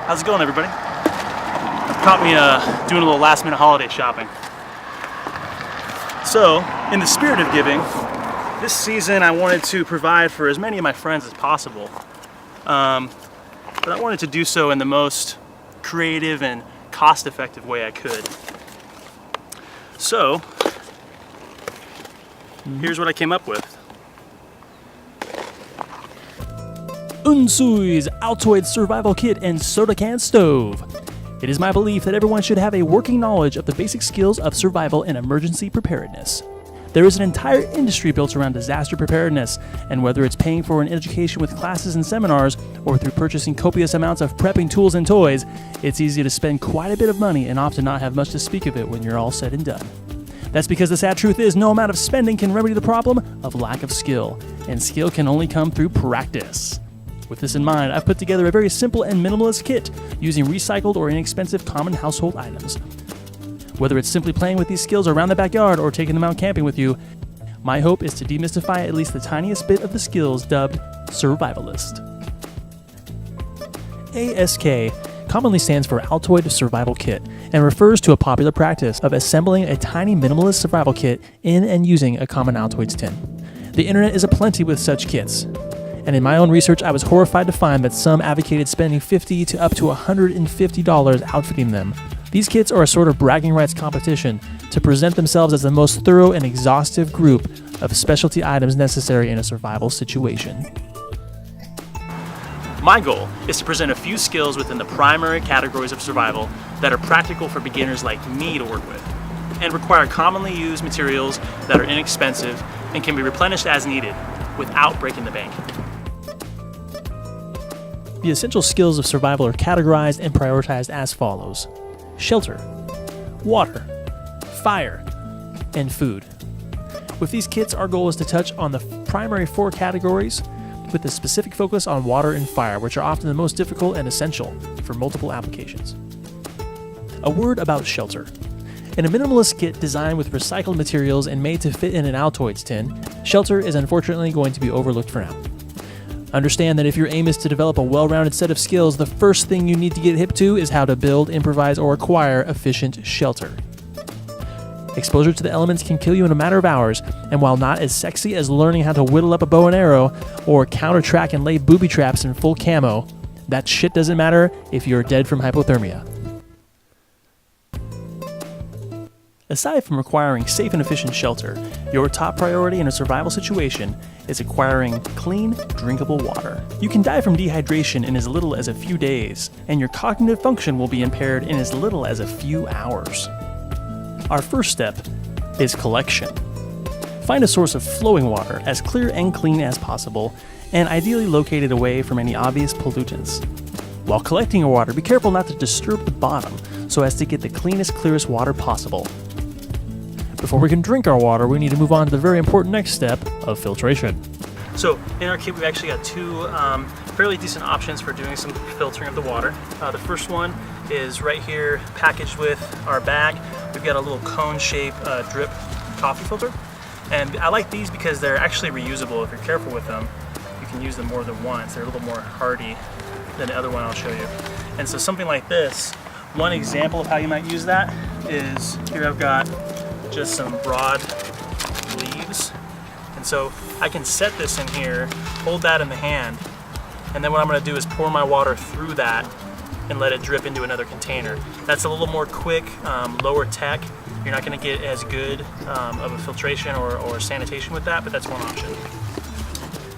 How's it going, everybody? I've caught me doing a little last-minute holiday shopping. So, in the spirit of giving, this season I wanted to provide for as many of my friends as possible. But I wanted to do so in the most creative and cost-effective way I could. So, here's what I came up with. Unsui's Altoids survival kit and soda can stove. It is my belief that everyone should have a working knowledge of the basic skills of survival and emergency preparedness. There is an entire industry built around disaster preparedness, and whether it's paying for an education with classes and seminars, or through purchasing copious amounts of prepping tools and toys, it's easy to spend quite a bit of money and often not have much to speak of it when you're all said and done. That's because the sad truth is no amount of spending can remedy the problem of lack of skill, and skill can only come through practice. With this in mind, I've put together a very simple and minimalist kit using recycled or inexpensive common household items. Whether it's simply playing with these skills around the backyard or taking them out camping with you, my hope is to demystify at least the tiniest bit of the skills dubbed survivalist. ASK commonly stands for Altoid Survival Kit and refers to a popular practice of assembling a tiny minimalist survival kit in and using a common Altoids tin. The internet is aplenty with such kits. And in my own research, I was horrified to find that some advocated spending $50 to up to $150 outfitting them. These kits are a sort of bragging rights competition to present themselves as the most thorough and exhaustive group of specialty items necessary in a survival situation. My goal is to present a few skills within the primary categories of survival that are practical for beginners like me to work with, and require commonly used materials that are inexpensive and can be replenished as needed without breaking the bank. The essential skills of survival are categorized and prioritized as follows: shelter, water, fire, and food. With these kits, our goal is to touch on the primary four categories with a specific focus on water and fire, which are often the most difficult and essential for multiple applications. A word about shelter. In a minimalist kit designed with recycled materials and made to fit in an Altoids tin, shelter is unfortunately going to be overlooked for now. Understand that if your aim is to develop a well-rounded set of skills, the first thing you need to get hip to is how to build, improvise, or acquire efficient shelter. Exposure to the elements can kill you in a matter of hours, and while not as sexy as learning how to whittle up a bow and arrow or counter-track and lay booby traps in full camo, that shit doesn't matter if you're dead from hypothermia. Aside from requiring safe and efficient shelter, your top priority in a survival situation is acquiring clean, drinkable water. You can die from dehydration in as little as a few days, and your cognitive function will be impaired in as little as a few hours. Our first step is collection. Find a source of flowing water as clear and clean as possible, and ideally located away from any obvious pollutants. While collecting your water, be careful not to disturb the bottom so as to get the cleanest, clearest water possible. Before we can drink our water, we need to move on to the very important next step of filtration. So in our kit, we've actually got two fairly decent options for doing some filtering of the water. The first one is right here packaged with our bag. We've got a little cone-shaped drip coffee filter. And I like these because they're actually reusable. If you're careful with them, you can use them more than once. They're a little more hardy than the other one I'll show you. And so something like this, one example of how you might use that is, here I've got just some broad leaves, and so I can set this in here, hold that in the hand, and then what I'm going to do is pour my water through that and let it drip into another container. That's a little more quick, lower tech. You're not going to get as good of a filtration or sanitation with that, but that's one option.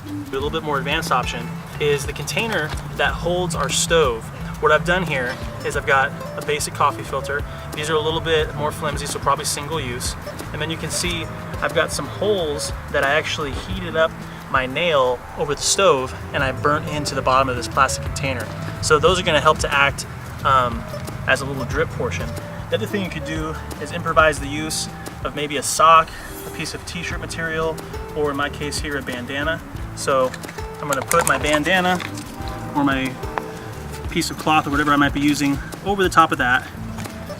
A little bit more advanced option is the container that holds our stove. What I've done here is I've got a basic coffee filter. These are a little bit more flimsy, so probably single use. And then you can see I've got some holes that I actually heated up my nail over the stove and I burnt into the bottom of this plastic container. So those are gonna help to act as a little drip portion. The other thing you could do is improvise the use of maybe a sock, a piece of t-shirt material, or in my case here, a bandana. So I'm gonna put my bandana or my piece of cloth or whatever I might be using over the top of that,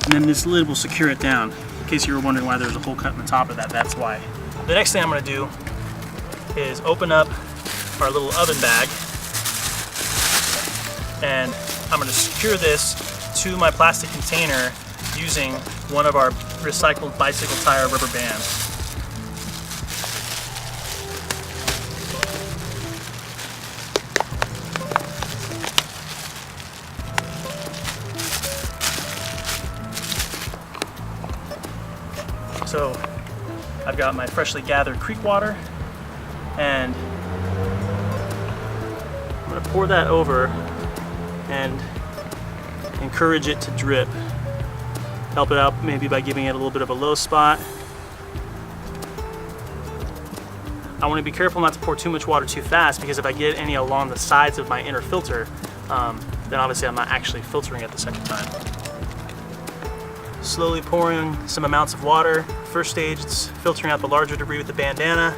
and then this lid will secure it down. In case you were wondering why there's a hole cut in the top of that, that's why. The next thing I'm going to do is open up our little oven bag and I'm going to secure this to my plastic container using one of our recycled bicycle tire rubber bands. So I've got my freshly gathered creek water, and I'm going to pour that over and encourage it to drip. Help it out maybe by giving it a little bit of a low spot. I want to be careful not to pour too much water too fast, because if I get any along the sides of my inner filter, then obviously I'm not actually filtering it the second time. Slowly pouring some amounts of water. First stage, it's filtering out the larger debris with the bandana,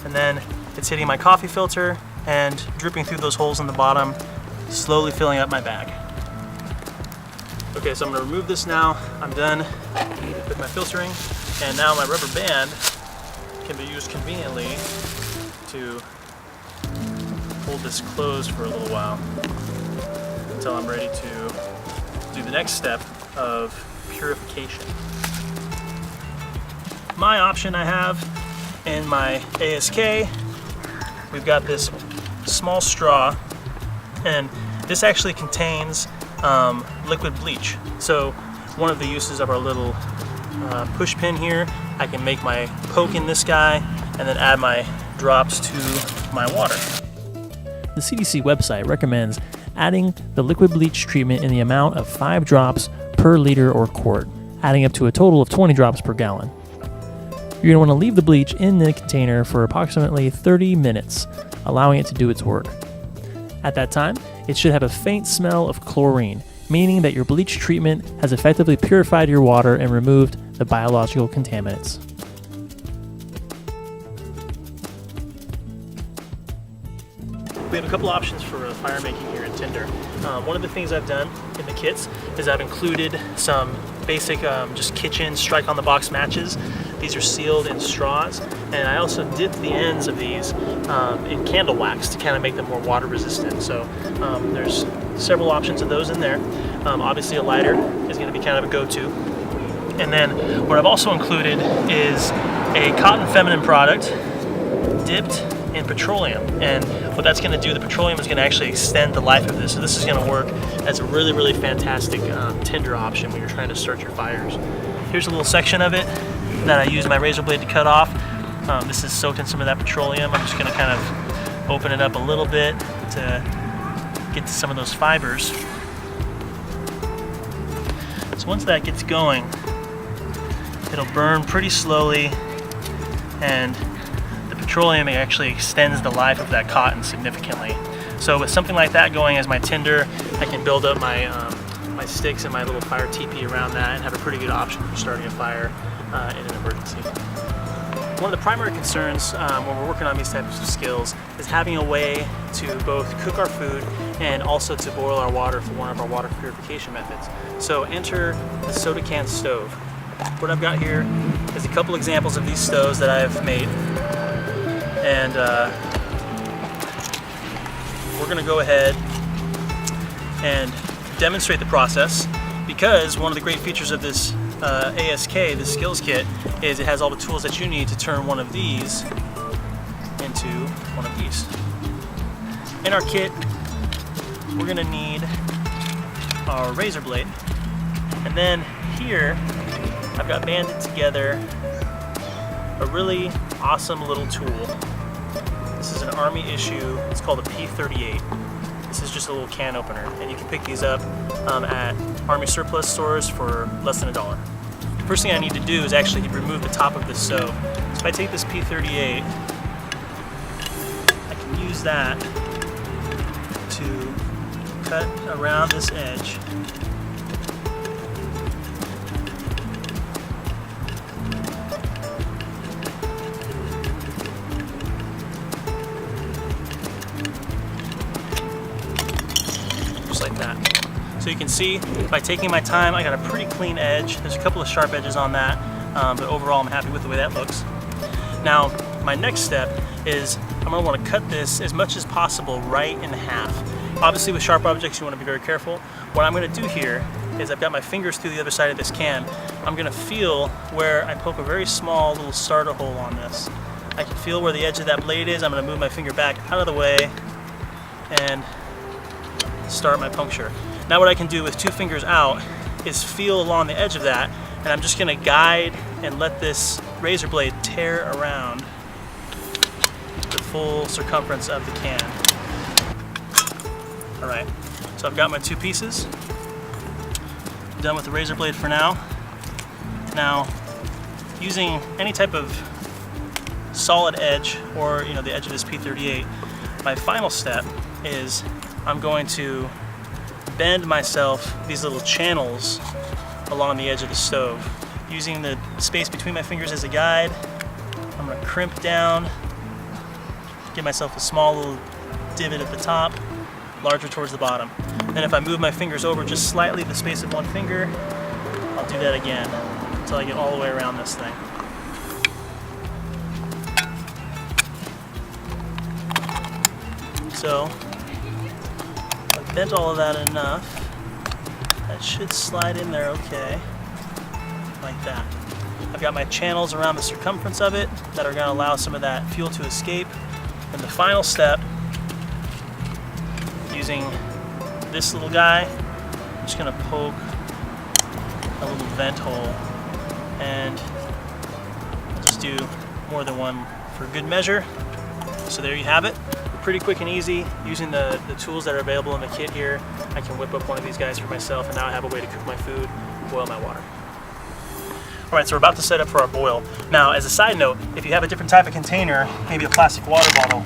and then it's hitting my coffee filter and dripping through those holes in the bottom, slowly filling up my bag. Okay, so I'm going to remove this now. I'm done with my filtering, and now my rubber band can be used conveniently to hold this closed for a little while until I'm ready to do the next step of purification. My option I have in my ASK, we've got this small straw, and this actually contains liquid bleach. So one of the uses of our little push pin here, I can make my poke in this guy and then add my drops to my water. The CDC website recommends adding the liquid bleach treatment in the amount of 5 drops per liter or quart, adding up to a total of 20 drops per gallon. You're going to want to leave the bleach in the container for approximately 30 minutes, allowing it to do its work. At that time, it should have a faint smell of chlorine, meaning that your bleach treatment has effectively purified your water and removed the biological contaminants. We have a couple options for fire making here in Tinder. One of the things I've done in the kits is I've included some basic just kitchen strike on the box matches. These are sealed in straws, and I also dipped the ends of these in candle wax to kind of make them more water resistant. So there's several options of those in there. Obviously a lighter is going to be kind of a go-to. And then what I've also included is a cotton feminine product dipped in petroleum, and what that's going to do, the petroleum is going to actually extend the life of this. So this is going to work as a really, really fantastic tinder option when you're trying to start your fires. Here's a little section of it that I use my razor blade to cut off. This is soaked in some of that petroleum. I'm just going to kind of open it up a little bit to get to some of those fibers. So once that gets going, it'll burn pretty slowly, and the petroleum actually extends the life of that cotton significantly. So with something like that going as my tinder, I can build up my my sticks and my little fire teepee around that and have a pretty good option for starting a fire in an emergency. One of the primary concerns when we're working on these types of skills is having a way to both cook our food and also to boil our water for one of our water purification methods. So enter the soda can stove. What I've got here is a couple examples of these stoves that I've made, and we're going to go ahead and demonstrate the process, because one of the great features of this ASK, this skills kit, is it has all the tools that you need to turn one of these into one of these. In our kit, we're going to need our razor blade, and then here I've got banded together a really awesome little tool. This is an Army issue. It's called a P38. This is just a little can opener, and you can pick these up at Army surplus stores for less than $1. The first thing I need to do is actually remove the top of this stove. So if I take this P38, I can use that to cut around this edge. Like that. So you can see by taking my time, I got a pretty clean edge. There's a couple of sharp edges on that, but overall I'm happy with the way that looks. Now my next step is I'm going to want to cut this as much as possible right in half. Obviously with sharp objects you want to be very careful. What I'm going to do here is I've got my fingers through the other side of this can. I'm going to feel where I poke a very small little starter hole on this. I can feel where the edge of that blade is. I'm going to move my finger back out of the way and start my puncture. Now what I can do with 2 fingers out is feel along the edge of that, and I'm just going to guide and let this razor blade tear around the full circumference of the can. Alright, so I've got my 2 pieces. I'm done with the razor blade for now. Now, using any type of solid edge, or the edge of this P38, my final step is I'm going to bend myself these little channels along the edge of the stove. Using the space between my fingers as a guide, I'm going to crimp down, give myself a small little divot at the top, larger towards the bottom. Then if I move my fingers over just slightly the space of one finger, I'll do that again until I get all the way around this thing. So, I've bent all of that enough. That should slide in there okay, like that. I've got my channels around the circumference of it that are going to allow some of that fuel to escape. And the final step, using this little guy, I'm just going to poke a little vent hole, and I'll just do more than one for good measure. So there you have it. Pretty quick and easy. Using the tools that are available in the kit here, I can whip up one of these guys for myself, and now I have a way to cook my food, boil my water. Alright, so we're about to set up for our boil. Now, as a side note, if you have a different type of container, maybe a plastic water bottle,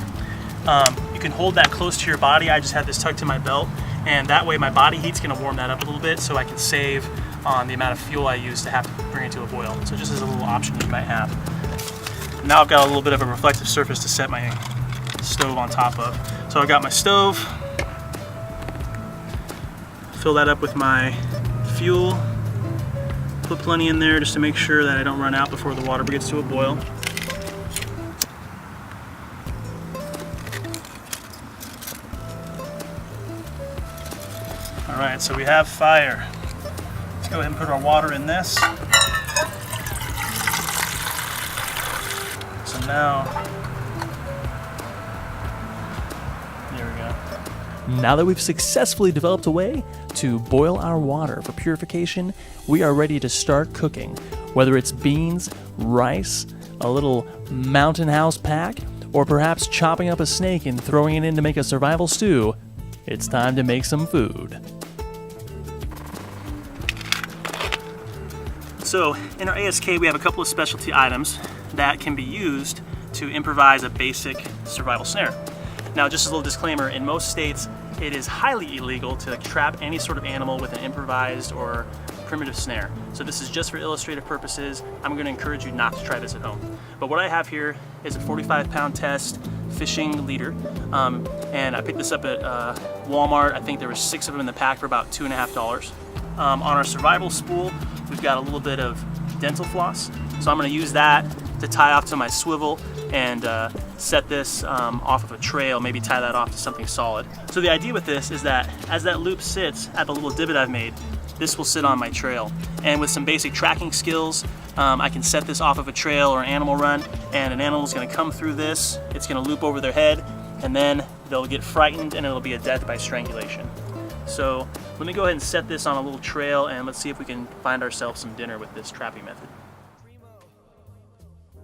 you can hold that close to your body. I just have this tucked to my belt, and that way my body heat's going to warm that up a little bit, so I can save on the amount of fuel I use to have to bring it to a boil. So just as a little option you might have. Now I've got a little bit of a reflective surface to set my stove on top of. So I've got my stove, fill that up with my fuel, put plenty in there just to make sure that I don't run out before the water gets to a boil. Alright, so we have fire. Let's go ahead and put our water in this. So now, there we go. Now that we've successfully developed a way to boil our water for purification, we are ready to start cooking. Whether it's beans, rice, a little mountain house pack, or perhaps chopping up a snake and throwing it in to make a survival stew, it's time to make some food. So in our ASK we have a couple of specialty items that can be used to improvise a basic survival snare. Now, just as a little disclaimer, in most states it is highly illegal to trap any sort of animal with an improvised or primitive snare. So this is just for illustrative purposes. I'm going to encourage you not to try this at home. But what I have here is a 45-pound test fishing leader, and I picked this up at Walmart. I think there were 6 of them in the pack for about $2.50. On our survival spool, we've got a little bit of dental floss, so I'm going to use that to tie off to my swivel and set this off of a trail, maybe tie that off to something solid. So the idea with this is that as that loop sits at the little divot I've made, this will sit on my trail. And with some basic tracking skills, I can set this off of a trail or an animal run, and an animal is going to come through this, it's going to loop over their head, and then they'll get frightened and it'll be a death by strangulation. So let me go ahead and set this on a little trail, and let's see if we can find ourselves some dinner with this trapping method.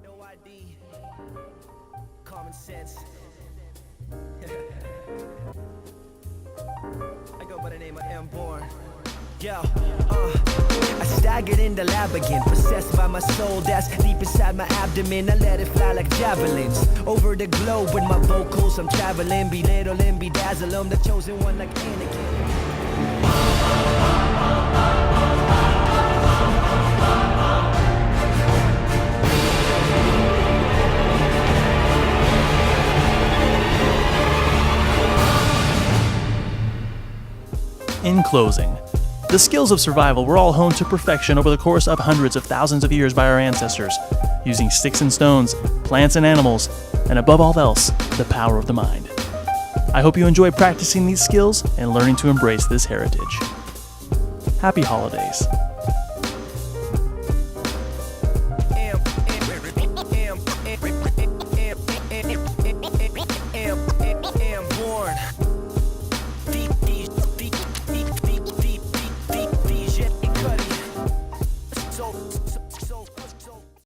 No ID, common sense. I go by the name of M-Born. Yo, I staggered in the lab again, possessed by my soul that's deep inside my abdomen. I let it fly like javelins over the globe with my vocals. I'm traveling, belittling, bedazzle. I'm the chosen one like Anakin. In closing, the skills of survival were all honed to perfection over the course of hundreds of thousands of years by our ancestors, using sticks and stones, plants and animals, and above all else, the power of the mind. I hope you enjoy practicing these skills and learning to embrace this heritage. Happy holidays.